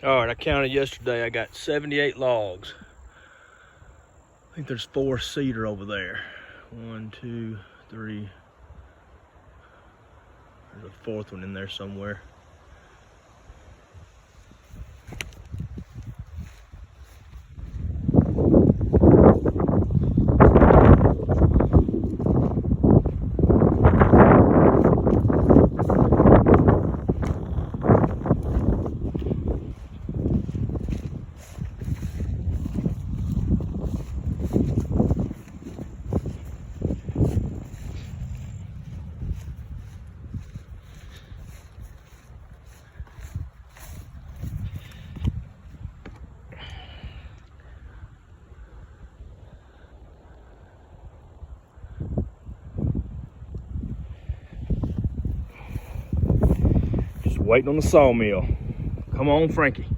All right, I counted yesterday. I got 78 logs. I think there's 4 cedar over there. 1, 2, 3. There's a 4th one in there somewhere. Waiting on the sawmill. Come on, Frankie.